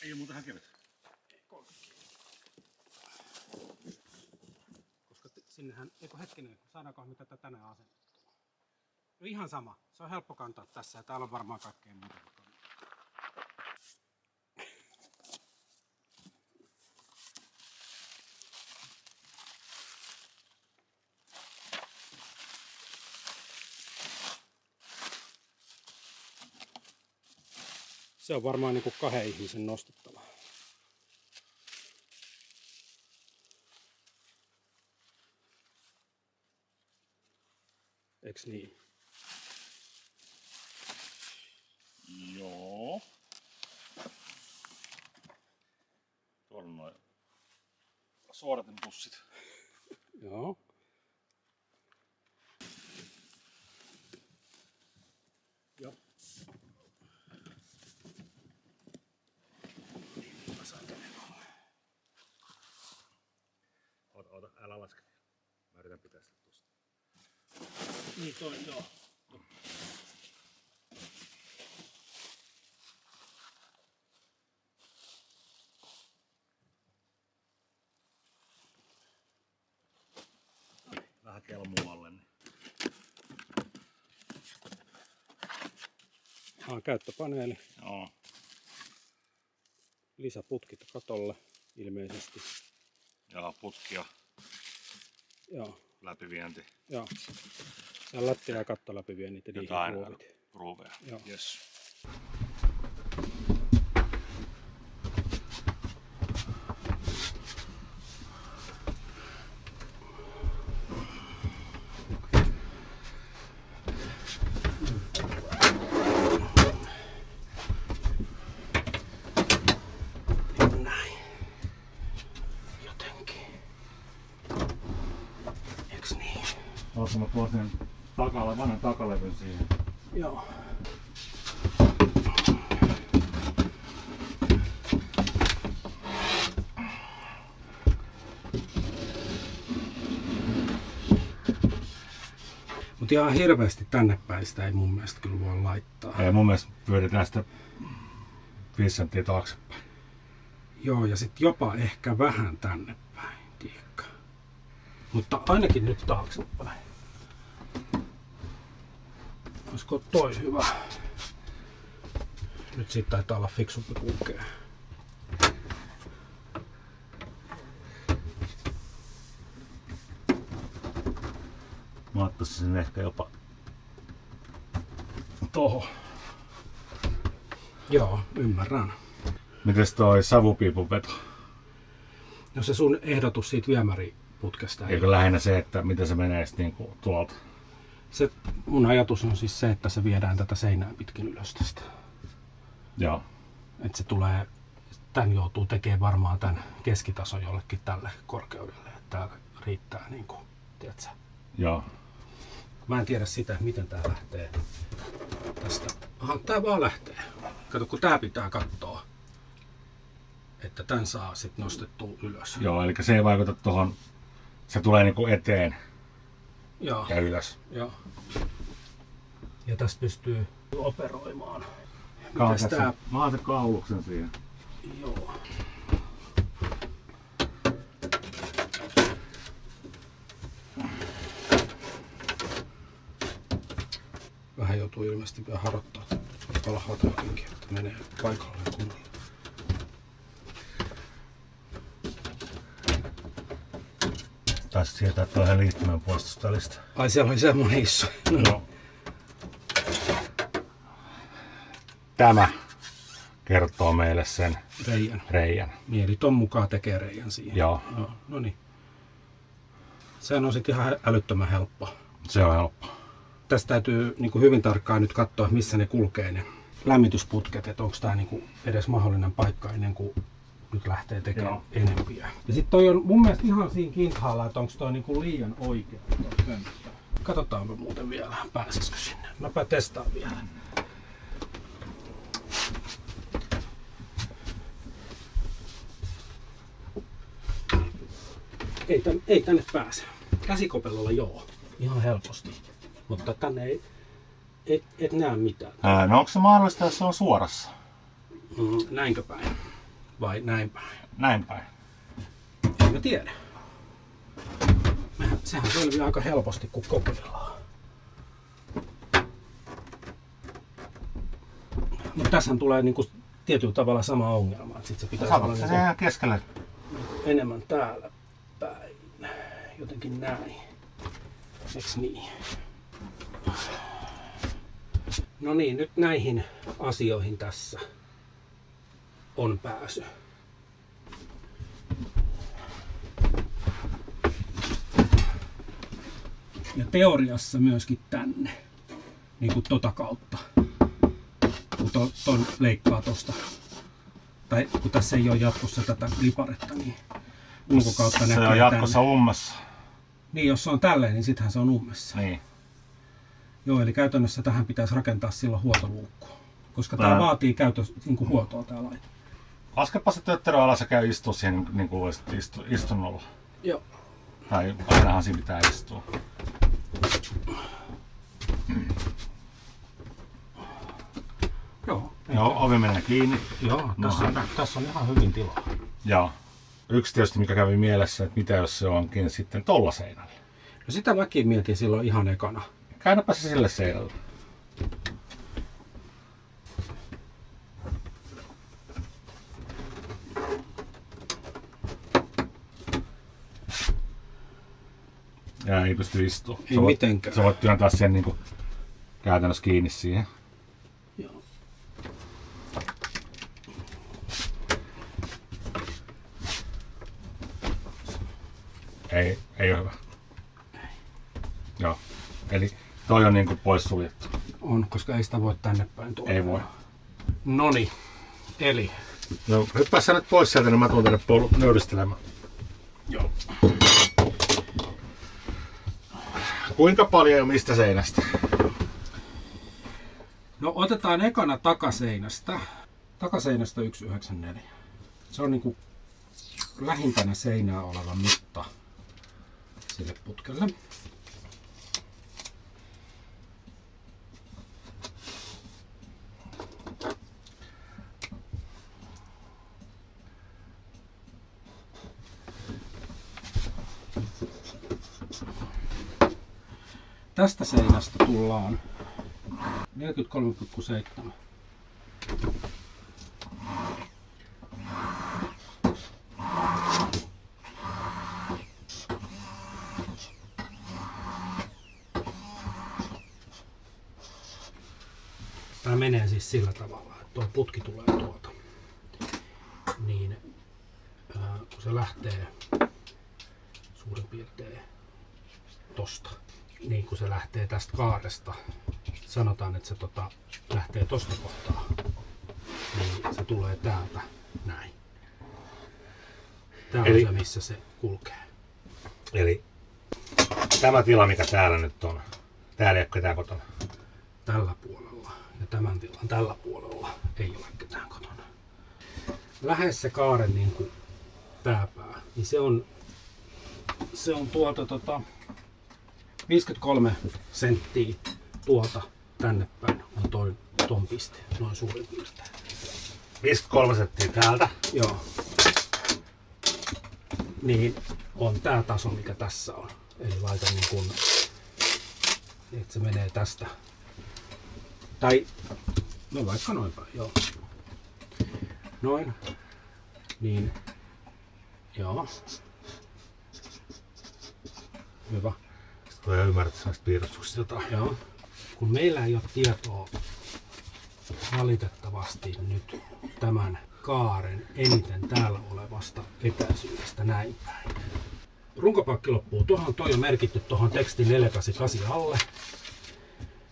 Ei ole muuten kevyt. 30 kiloa. Koska sinnehän, eikö hetkinen, saadaanko me tätä tänään asennettua? No ihan sama, se on helppo kantaa tässä ja täällä on varmaan kaikkea muuta. Se on varmaan niinku 2 ihmisen nostettava. Eiks niin? Joo. Tuolla on noin suodatinpussit. Joo. Joo. Oota, älä laske. Mä yritän pitää sitä tuosta. Niin toi, joo. Vähän kelmualle. Niin. Käyttöpaneeli. Joo. Lisäputkit katolle ilmeisesti. Ja putkia. Joo. Läpivienti. Joo. Ja lattia ja katto läpiviennit ja niihin ruuvit. Ruuveja. Joo. Yes. Oletko mä tuon sen vanhan takalevyn siihen? Joo. Mutta ihan hirveästi tänne päin sitä ei mun mielestä kyllä voi laittaa. Ei, mun mielestä pyöritään sitä 5 senttiä taaksepäin. Joo, ja sitten jopa ehkä vähän tänne päin, tiekka. Mutta ainakin nyt taaksepäin. Olisiko toi hyvä? Nyt siitä taitaa olla fiksumpi kulkea. Mä ottaisin sen ehkä jopa Toho. Joo, ymmärrän. Mites toi savupiipun veto? No se sun ehdotus siitä viemäriputkesta. Eikö lähinnä se, että miten se menee sitten niinku tuolta? Se, mun ajatus on siis se, että se viedään tätä seinää pitkin ylös tästä. Joo. Että se tulee, tän joutuu tekemään varmaan tän keskitason jollekin tälle korkeudelle. Että täällä riittää niinku, tiedätkö? Joo. Mä en tiedä sitä, miten tää lähtee tästä. Aha, tää vaan lähtee. Kato, kun tää pitää katsoa, että tän saa sit nostettua ylös. Joo, eli se ei vaikuta tohon, se tulee niinku eteen. Joo. Ja ylös. Joo. Ja tästä pystyy operoimaan. Mä otan kauluksen siihen. Joo. Vähän joutuu ilmeisesti vielä harottaa alhaalta jotenkin, että menee paikalleen kunnolla. Taisi sietää tuohon liittymän puolustustalista. Ai siellä oli semmonen iso. No. Tämä kertoo meille sen reijän. Niin, eli ton mukaan tekee reijän siihen. Joo. No niin. Sehän on sitten ihan älyttömän helppo. Se on helppo. Tästä täytyy niin kuin hyvin tarkkaan nyt katsoa, missä ne kulkee ne lämmitysputket, että onko tämä niin kuin edes mahdollinen paikka ennen kuin nyt lähtee tekemään enempiä. Ja sitten toi on mun mielestä ihan siinä kintaalla, että onko toi niin kuin liian oikea. Katsotaanpa muuten vielä, pääsisikö sinne. Mäpä testaan vielä. Ei tänne pääse. Käsikopelolla joo, ihan helposti. Mutta tänne et näe mitään. No onko se mahdollista, jos se on suorassa? Näinkö päin? vai näin päin? Näin päin. En mä tiedä. Sehän selviää aika helposti, kun kokeillaan. Mutta tässähän tulee niinku tietyllä tavalla sama ongelma. Sit se pitäisi olla se ihan keskelle. Enemmän täällä päin. Jotenkin näin. Eiks niin? No niin, nyt näihin asioihin tässä on pääsy. Ja teoriassa myöskin tänne, niin kuin tota kautta, kun ton leikkaa tosta. Tai kun tässä ei ole jatkossa tätä liparetta, niin ulkokautta näkyy tänne. Se on jatkossa ummessa. Niin, jos se on tälleen, niin sittenhän se on ummessa. Niin. Joo, eli käytännössä tähän pitäisi rakentaa silloin huoltoluukku. Koska tää vaatii niin huoltoa tää laite. Laskepa se tötterö alas ja käy istua siihen niin kuin olisit istunnolla. Joo. Tai ainahan siinä pitää istua. Joo. Joo, ovi menee kiinni. Joo, tässä on ihan hyvin tilaa. Joo. Yksi tietysti mikä kävi mielessä, että mitä jos se onkin sitten tolla seinällä. No sitä mäkin mietin silloin ihan ekana. Käännäpä se sille seinälle. Ja ei pysty istua. Ei mitenkään. Sä voit työntää sen niin kuin käytännössä kiinni siihen. Joo. Ei ole hyvä. Joo. Eli toi on niin kuin poissuljettu. On, koska ei sitä voi tänne päin tuoda. Ei voi. Noni. Eli. No hyppää sä nyt pois sieltä, niin mä tuun tänne nöyristelemään. Joo. Kuinka paljon ja mistä seinästä? No otetaan ekana takaseinästä. Takaseinästä 1,94. Se on niinku lähimpänä seinää oleva mitta sille putkelle. Tästä seinästä tullaan 43,7. Tämä menee siis sillä tavalla, että tuo putki tulee tuolta. Niin kun se lähtee suurin piirtein tosta. Niin kun se lähtee tästä kaaresta, sanotaan, että se lähtee tosta kohtaa, niin se tulee täältä näin. Tää on se, missä se kulkee. Eli tämä tila, mikä täällä nyt on, täällä ei ole ketään kotona. Tällä puolella ja tämän tilan tällä puolella ei ole ketään kotona. Lähes se kaaren niin kuin pääpää, niin se on tuolta 53 senttiä tuolta tänne päin on ton piste, noin suurin piirtein. 53 senttiä täältä. Joo. Niin on tää taso, mikä tässä on. Eli laitan niin kun, että se menee tästä. Tai, no vaikka noin päin, joo. Noin. Niin, joo. Hyvä. Voi ymmärtää näistä piirrostuksista jotain. Joo. Kun meillä ei ole tietoa valitettavasti nyt tämän kaaren eniten täällä olevasta etäisyydestä näin päin. Runkopakki loppuu tuohon, toi on merkitty tuohon tekstin 488 alle.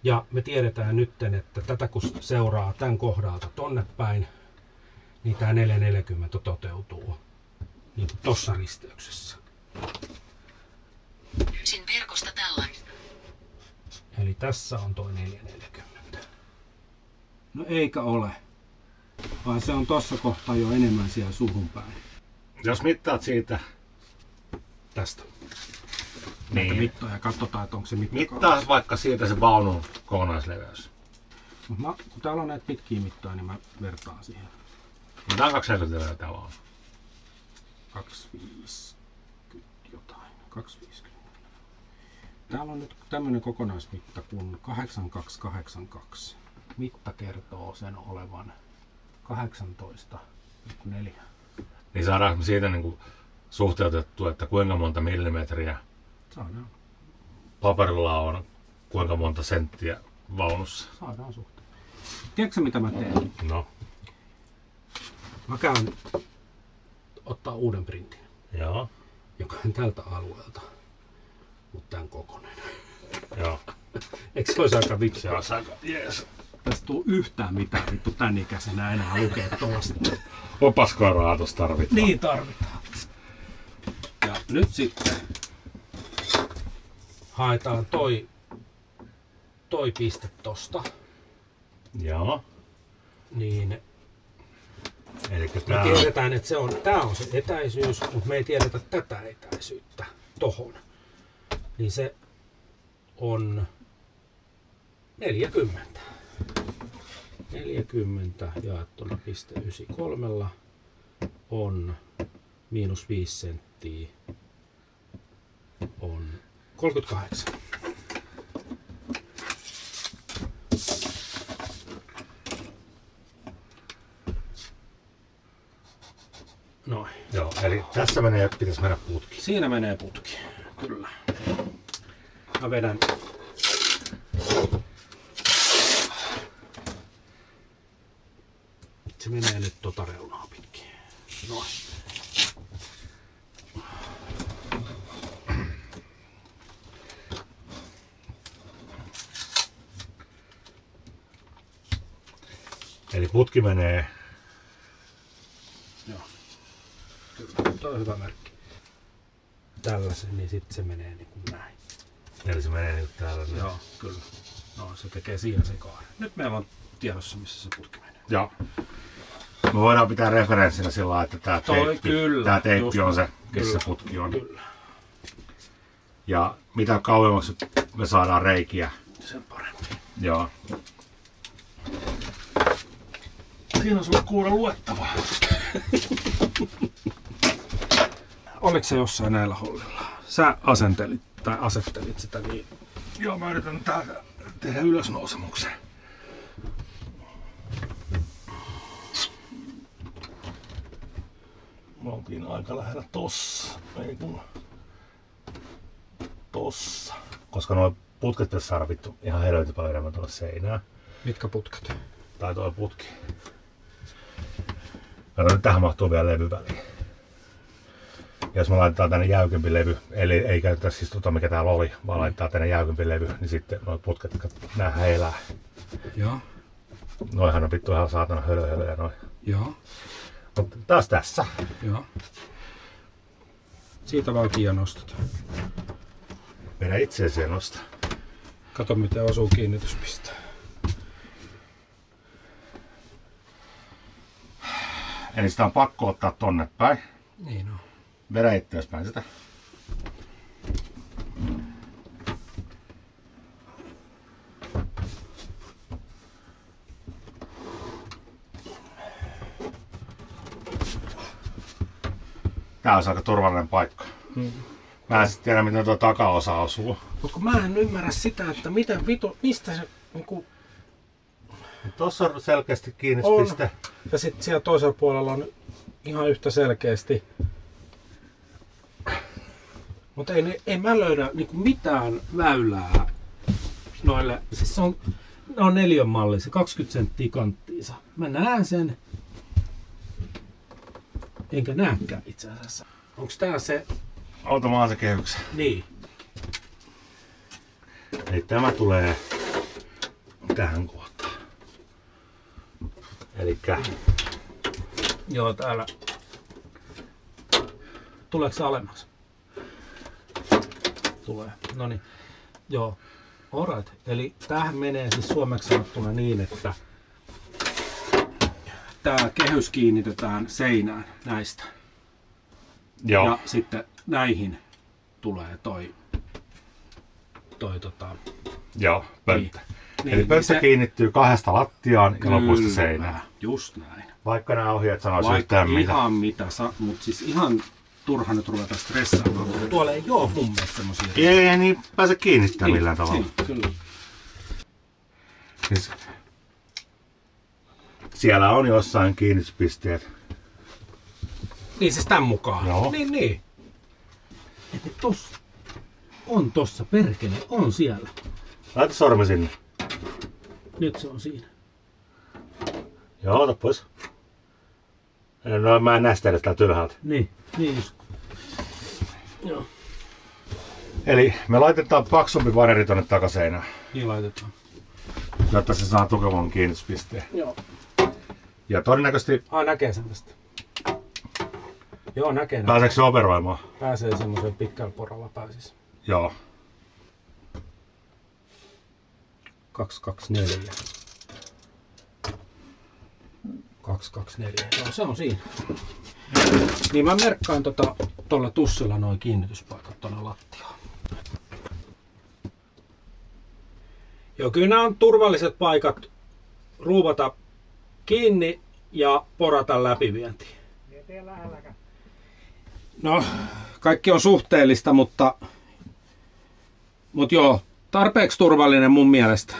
Ja me tiedetään nyt, että tätä kun seuraa tämän kohdalta tonne päin, niin tää 440 toteutuu niin kuin tossa risteyksessä. Yksin verkosta tällaista. Eli tässä on toi 440. No eikä ole. Vaan se on tossa kohtaa jo enemmän siellä suhun päin. Jos mittaat siitä Tästä. niin. Näitä mittoja katsotaan, että onko se mittakaavassa. Mittaa vaikka siitä se vaunun kokonaisleveys. Kun täällä on näitä pitkiä mittoja, niin mä vertaan siihen. Tää on 240 tää vaan. 250 jotain. 250. Täällä on nyt tämmönen kokonaismitta kuin 8282. Mitta kertoo sen olevan 18,4. Niin saadaanko siitä niinku suhteutettua, että kuinka monta millimetriä Saadaan. paperilla on, kuinka monta senttiä vaunussa? Saadaan suhteen. Tiedätkö mitä mä teen? No, Mä käyn ottaa uuden printin, joo, joka on tältä alueelta, mutta tämän kokoinen. joo. Eikö se olisi aika vitsi? Se on aika jees. Tästä tuu yhtään mitään vittu tän ikäisenä enää lukea tuosta. Opaskoiraa tossa tarvitaan. Niin tarvitaan. Ja nyt sitten haetaan toi piste tosta. Joo. Niin Eli me tää tiedetään, että tää on se etäisyys, mutta me ei tiedetä tätä etäisyyttä tohon. Niin se on 40. 40 jaettuna 0,93 on miinus 5 senttiä on 38. Noin. Joo, eli tässä pitäisi mennä putki. Siinä menee putki, kyllä. Mä vedän se menee nyt tota reunaa pitkin. Noin. Eli putki menee. Joo. Kyllä, toi on hyvä merkki. Tällaisen, niin sitten se menee niin kuin näin. Eli se menee niin täällä. Näin. Joo, kyllä. No, se tekee siinä se kaaren. Nyt meillä on tiedossa, missä se putki menee. Joo. Me voidaan pitää referenssinä sillä lailla, että tää teippi on se, missä putki on. Kyllä. Ja mitä kauemmaksi me saadaan reikiä. Sen parempi. Joo. Siinä on sulla kuule luettavaa. Oliko se jossain näillä hollilla? Sä asettelit sitä niin. Joo, mä yritän täältä tehdä ylösnousemuksen. Me oltiin aika lähellä tossa. Ei kun tossa. Koska nuo putket pitäisi saada vittu ihan helvetin paljon enemmän tuolle seinään. Mitkä putket? Tai tuo putki. Kato, nyt tähän mahtuu vielä levy väliin. Ja jos me laitetaan tänne jäykempi levy, eli ei käytetä siis mikä täällä oli, vaan laitetaan tänne jäykempi levy, niin sitten nuo putket, näähän elää. Joo. Noihan on vittu ihan saatana hölöhölöjä noin. Joo. Mutta taas tässä. Joo. Siitä vaan kiinni nostat. Meidän itseeseen nosta. Kato miten osuu kiinnityspiste. Eli sitä on pakko ottaa tonne päin. Niin on. Vedä itseespäin sitä. Tää on aika turvallinen paikka. Mä en sit tiedä miten tuo takaosa osuu. Mut kun mä en ymmärrä sitä, että mistä se niinku Tuossa on selkeästi on. kiinnityspiste. Ja sitten siellä toisella puolella on ihan yhtä selkeästi. Mutta ei mä löydä niinku mitään väylää noille. Siis ne on 4 malli, se 20 senttiä kanttiinsa. Mä näen sen. Enkä näekään itse asiassa. Onks tää se? Automaan se kehyksen. Niin. Eli tämä tulee tähän kohtaan. Elikkä Joo, täällä. Tuleeko se alemmas? Tulee. Noniin. Joo. Alright. Eli tämähän menee siis suomeksi sanottuna niin, että tää kehys kiinnitetään seinään näistä. joo. Ja sitten näihin tulee toi Joo, pönttö. Niin, Eli pönttö se- kiinnittyy kahdesta lattiaan ja lopusta seinään. Just näin. Vaikka nämä ohjeet sanoisivat yhtään mitä. Ihan mitä, mutta siis ihan turha nyt ruveta stressaamaan. Tuolla ei oo mun mielestä semmosia. Ei niin pääse kiinnittämään millään tavalla. Kyllä. Siis, siellä on jossain kiinnityspisteet. Niin siis tän mukaan. Joo. Niin. Että tossa. On tossa, perkele, on siellä. Laita sormi sinne. Nyt se on siinä. Joo, ota pois. No mä en näe sitä edes täältä ylhäältä. Niin just. Joo. Eli me laitetaan paksumpi vaneri tonne takaseinään, Niin laitetaan. jotta se saa tukevan kiinnityspisteen. Joo. Ja todennäköisesti Näkee sen tästä. Joo, näkee. pääseekö se operoimaan? Pääsee semmoiseen pitkällä poralla pääsis. Joo. 224. 224. Joo, se on siinä. Niin mä merkkaan tuolla tussilla noin kiinnityspaikat tuonne lattiaan. Joo, kyllä nämä on turvalliset paikat ruuvata kiinni ja porata läpivientiin. No, kaikki on suhteellista, mutta joo, tarpeeksi turvallinen mun mielestä.